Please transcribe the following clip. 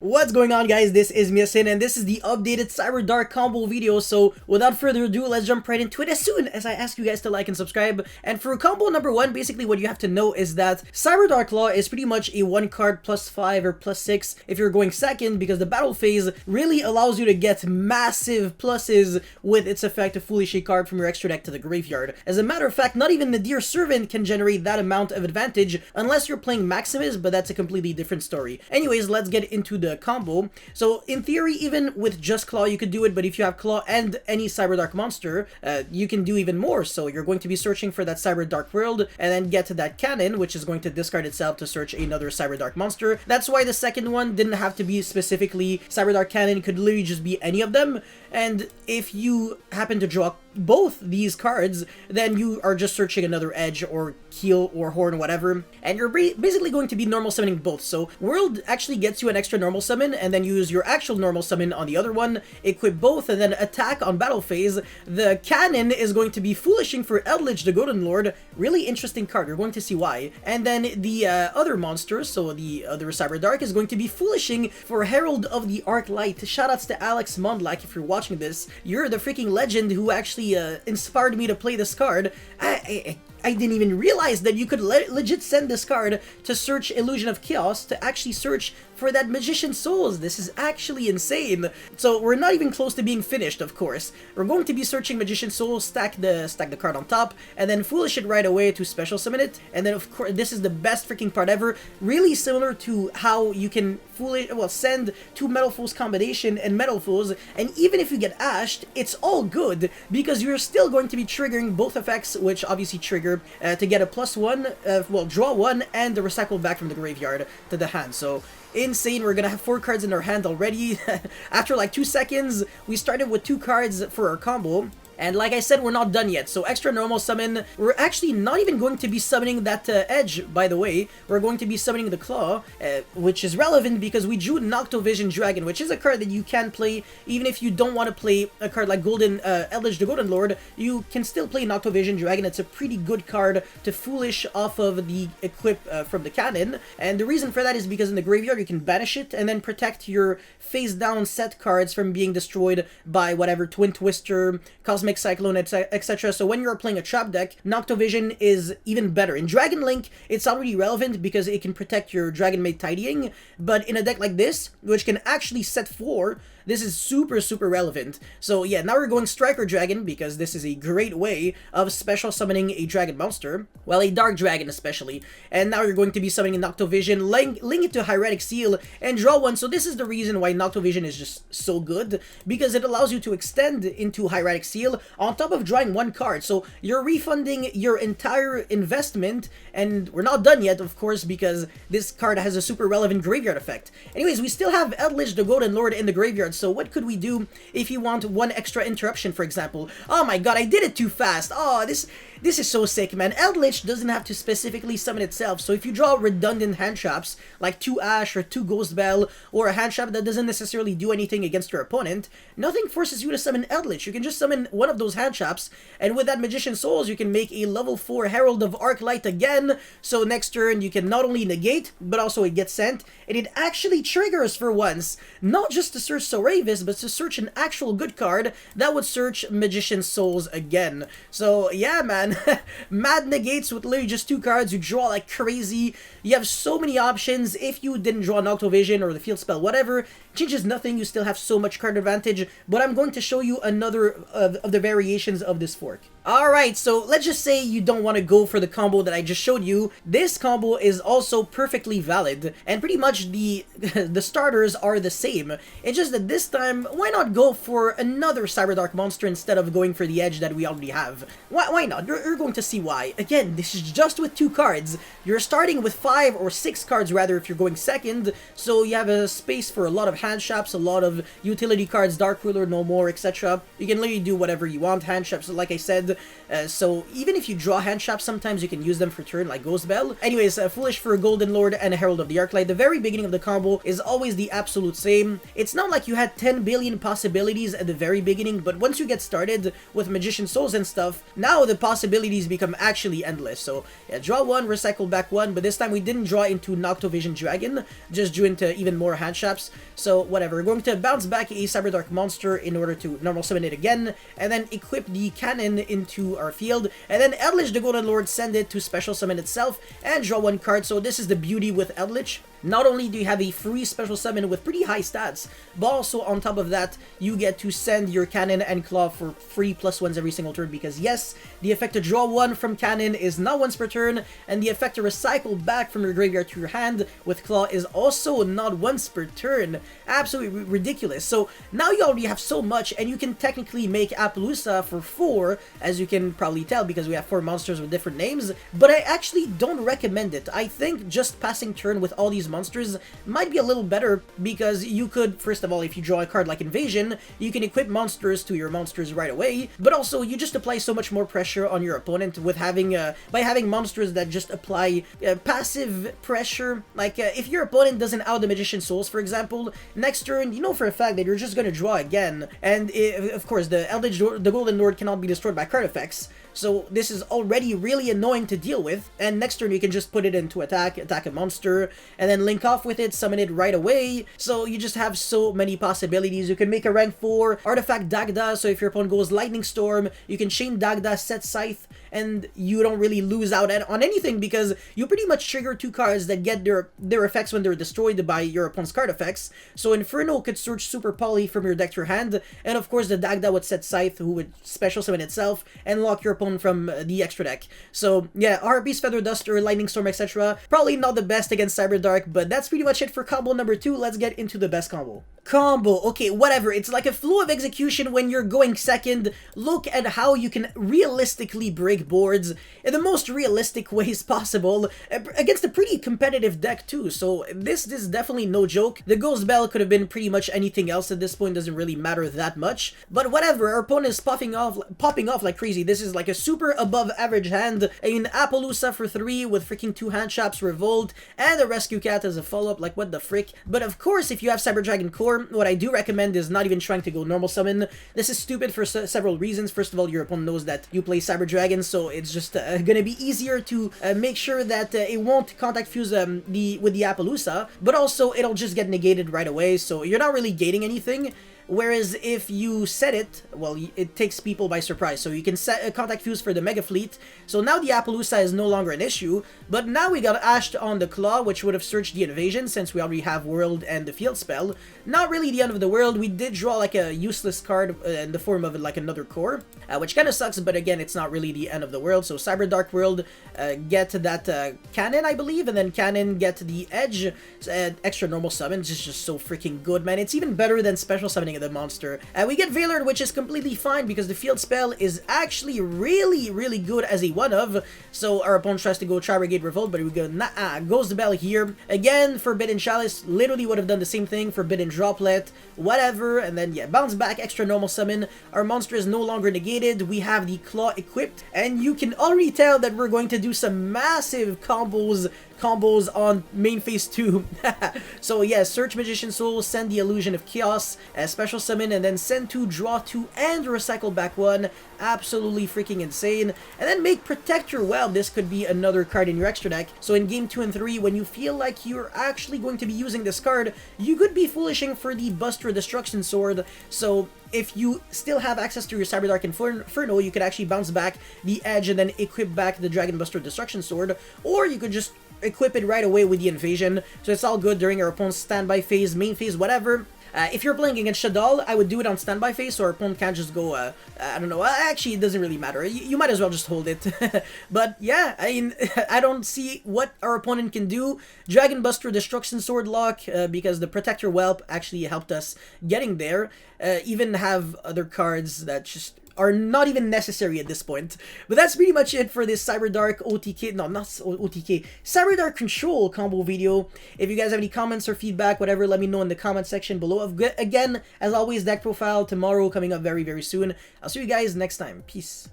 What's going on, guys? This is Miasin, and this is the updated Cyberdark combo video. So without further ado, let's jump right into it as soon as I ask you guys to like and subscribe. And for combo number 1, basically what you have to know is that Cyberdark Law is pretty much a 1 card plus 5 or plus 6 if you're going second, because the battle phase really allows you to get massive pluses with its effect to foolish a card from your extra deck to the graveyard. As a matter of fact, not even the Dear Servant can generate that amount of advantage unless you're playing Maximus, but that's a completely different story. Anyways, let's get into the combo. So in theory, even with just Claw you could do it, but if you have Claw and any Cyberdark monster, you can do even more. So you're going to be searching for that Cyberdark world and then get to that cannon, which is going to discard itself to search another Cyberdark monster. That's why the second one didn't have to be specifically Cyberdark cannon, it could literally just be any of them. And if you happen to draw both these cards, then you are just searching another edge or keel or horn, whatever, and you're basically going to be normal summoning both. So world actually gets you an extra normal summon, and then use your actual normal summon on the other one, equip both, and then attack on battle phase. The cannon is going to be foolishing for Eldritch the Golden Lord. Really interesting card, you're going to see why. And then the other monster, so the other Cyberdark, is going to be foolishing for Herald of the Arc Light. Shoutouts to Alex Mondlak if you're watching this. You're the freaking legend who actually inspired me to play this card. I didn't even realize that you could legit send this card to search Illusion of Chaos to actually search for that Magician's Souls. This is actually insane. So we're not even close to being finished, of course. We're going to be searching Magician's Souls, stack the card on top, and then foolish it right away to special summon it. And then of course, this is the best freaking part ever. Really similar to how you can send 2 Metal Foes combination and Metal Foes, and even if you get ashed, it's all good because you're still going to be triggering both effects, which obviously trigger to get a +1, draw 1, and the recycle back from the graveyard to the hand. So insane. We're gonna have 4 cards in our hand already. After like 2 seconds, we started with 2 cards for our combo. And like I said, we're not done yet. So extra normal summon. We're actually not even going to be summoning that edge, by the way. We're going to be summoning the Claw, which is relevant because we drew Noctovision Dragon, which is a card that you can play even if you don't want to play a card like Eldritch the Golden Lord. You can still play Noctovision Dragon. It's a pretty good card to foolish off of the equip from the cannon. And the reason for that is because in the graveyard you can banish it and then protect your face down set cards from being destroyed by whatever Twin Twister, Cosmic Cyclone, etc. So when you're playing a trap deck, Noctovision is even better. In Dragon Link, it's already relevant because it can protect your Dragon Maid Tidying, but in a deck like this, which can actually set 4, this is super relevant. So yeah, now we're going Striker Dragon because this is a great way of special summoning a dragon monster. Well, a dark dragon especially. And now you're going to be summoning Noctovision, link it to Hieratic Seal, and draw 1. So this is the reason why Noctovision is just so good, because it allows you to extend into Hieratic Seal on top of drawing 1 card. So you're refunding your entire investment, and we're not done yet, of course, because this card has a super relevant graveyard effect. Anyways, we still have Eldritch the Golden Lord in the graveyard. So what could we do if you want 1 extra interruption, for example? Oh my god, I did it too fast. Oh, this is so sick, man. Eldritch doesn't have to specifically summon itself. So if you draw redundant hand traps, like 2 Ash or 2 Ghost Bell, or a hand trap that doesn't necessarily do anything against your opponent, nothing forces you to summon Eldritch. You can just summon one of those hand traps, and with that Magician's Souls, you can make a level 4 Herald of Arc Light again. So next turn, you can not only negate, but also it gets sent, and it actually triggers for once. Not just to search Soravis, but to search an actual good card that would search Magician's Souls again. So yeah, man. Mad negates with literally just 2 cards. You draw like crazy. You have so many options. If you didn't draw Noctovision or the field spell, whatever, changes nothing. You still have so much card advantage. But I'm going to show you another of the variations of this fork. Alright, so let's just say you don't want to go for the combo that I just showed you. This combo is also perfectly valid, and pretty much the starters are the same. It's just that this time, why not go for another Cyberdark monster instead of going for the edge that we already have? Why not? You're going to see why. Again, this is just with 2 cards. You're starting with 5 or 6 cards rather if you're going second, so you have a space for a lot of hand traps, a lot of utility cards, Dark Ruler, no more, etc. You can literally do whatever you want. Hand traps, like I said, so even if you draw hand traps, sometimes you can use them for turn, like Ghost Bell. Anyways, Foolish for Golden Lord and Herald of the Arclight. The very beginning of the combo is always the absolute same. It's not like you had 10 billion possibilities at the very beginning, but once you get started with Magician Souls and stuff, now the possibilities become actually endless. So yeah, draw one, recycle back one, but this time we didn't draw into Noctovision Dragon, just drew into even more hand traps. So whatever, we're going to bounce back a Cyberdark monster in order to normal summon it again, and then equip the cannon into our field, and then Eldritch the Golden Lord, send it to special summon itself and draw one card. So this is the beauty with Eldritch. Not only do you have a free special summon with pretty high stats, but also on top of that, you get to send your cannon and claw for free +1s every single turn, because yes, the effect to draw one from cannon is not once per turn, and the effect to recycle back from your graveyard to your hand with claw is also not once per turn. Absolutely ridiculous. So now you already have so much, and you can technically make Appaloosa for 4, as you can probably tell, because we have 4 monsters with different names, but I actually don't recommend it. I think just passing turn with all these monsters might be a little better, because you could, first of all, if you draw a card like Invasion, you can equip monsters to your monsters right away, but also you just apply so much more pressure on your opponent with having by having monsters that just apply passive pressure. Like if your opponent doesn't out the Magician Souls, for example, next turn you know for a fact that you're just going to draw again, and of course the the Golden Lord cannot be destroyed by card effects. So this is already really annoying to deal with, and next turn you can just put it into attack a monster, and then link off with it, summon it right away. So you just have so many possibilities. You can make a rank 4 Artifact Dagda, so if your opponent goes Lightning Storm, you can chain Dagda, set Scythe, and you don't really lose out on anything, because you pretty much trigger 2 cards that get their effects when they're destroyed by your opponent's card effects. So Inferno could search Super Poly from your deck to your hand, and of course the Dagda would set Scythe, who would special summon itself and lock your opponent from the extra deck. So yeah, Harpy's Feather Duster, Lightning Storm, etc. Probably not the best against Cyberdark, but that's pretty much it for combo number 2. Let's get into the best combo. Okay, whatever. It's like a flow of execution when you're going second. Look at how you can realistically break boards in the most realistic ways possible against a pretty competitive deck too. So this is definitely no joke. The Ghost Bell could have been pretty much anything else at this point. Doesn't really matter that much. But whatever. Our opponent is popping off like crazy. This is like a super above average hand. An Appaloosa for 3 with freaking 2 hand traps, Revolt, and a Rescue Cat as a follow-up. Like what the frick? But of course, if you have Cyber Dragon Core, what I do recommend is not even trying to go normal summon. This is stupid for several reasons. First of all, your opponent knows that you play Cyber Dragon, so it's just gonna be easier to make sure that it won't contact fuse with the Appaloosa, but also it'll just get negated right away, so you're not really gating anything. Whereas if you set it, well, it takes people by surprise. So you can set a contact fuse for the Mega Fleet. So now the Appaloosa is no longer an issue. But now we got Ashed on the Claw, which would have searched the Invasion since we already have World and the Field Spell. Not really the end of the world. We did draw like a useless card in the form of like another core, which kind of sucks. But again, it's not really the end of the world. So Cyberdark World get that Cannon, I believe. And then Cannon get the Edge. Extra normal summons is just so freaking good, man. It's even better than special summoning the monster. We get Veilard, which is completely fine because the field spell is actually really good as a one-of. So our opponent tries to go Tri-Brigade Revolt, but we go, nah, Ghost Bell here. Again, Forbidden Chalice literally would have done the same thing. Forbidden Droplet, whatever, and then yeah, bounce back, extra normal summon. Our monster is no longer negated. We have the Claw equipped, and you can already tell that we're going to do some massive combos on main phase 2. So yeah, search Magician Soul, send the Illusion of Chaos, special summon, and then send 2, draw 2, and recycle back 1. Absolutely freaking insane. And then make Protector Web. This could be another card in your extra deck. So in game 2 and 3, when you feel like you're actually going to be using this card, you could be foolishing for the Buster Destruction Sword. So if you still have access to your Cyberdark Inferno, you could actually bounce back the Edge and then equip back the Dragon Buster Destruction Sword, or you could just equip it right away with the Invasion. So it's all good during our opponent's standby phase, main phase, whatever. If you're playing against Shadal, I would do it on standby phase, so our opponent can't just go, I don't know, actually it doesn't really matter. You might as well just hold it. But yeah, I mean, I don't see what our opponent can do. Dragon Buster Destruction Sword lock, because the Protector Whelp actually helped us getting there. Even have other cards that just are not even necessary at this point. But that's pretty much it for this Cyberdark OTK, no, not OTK, Cyberdark Control combo video. If you guys have any comments or feedback, whatever, let me know in the comment section below. Again, as always, deck profile tomorrow coming up very, very soon. I'll see you guys next time. Peace.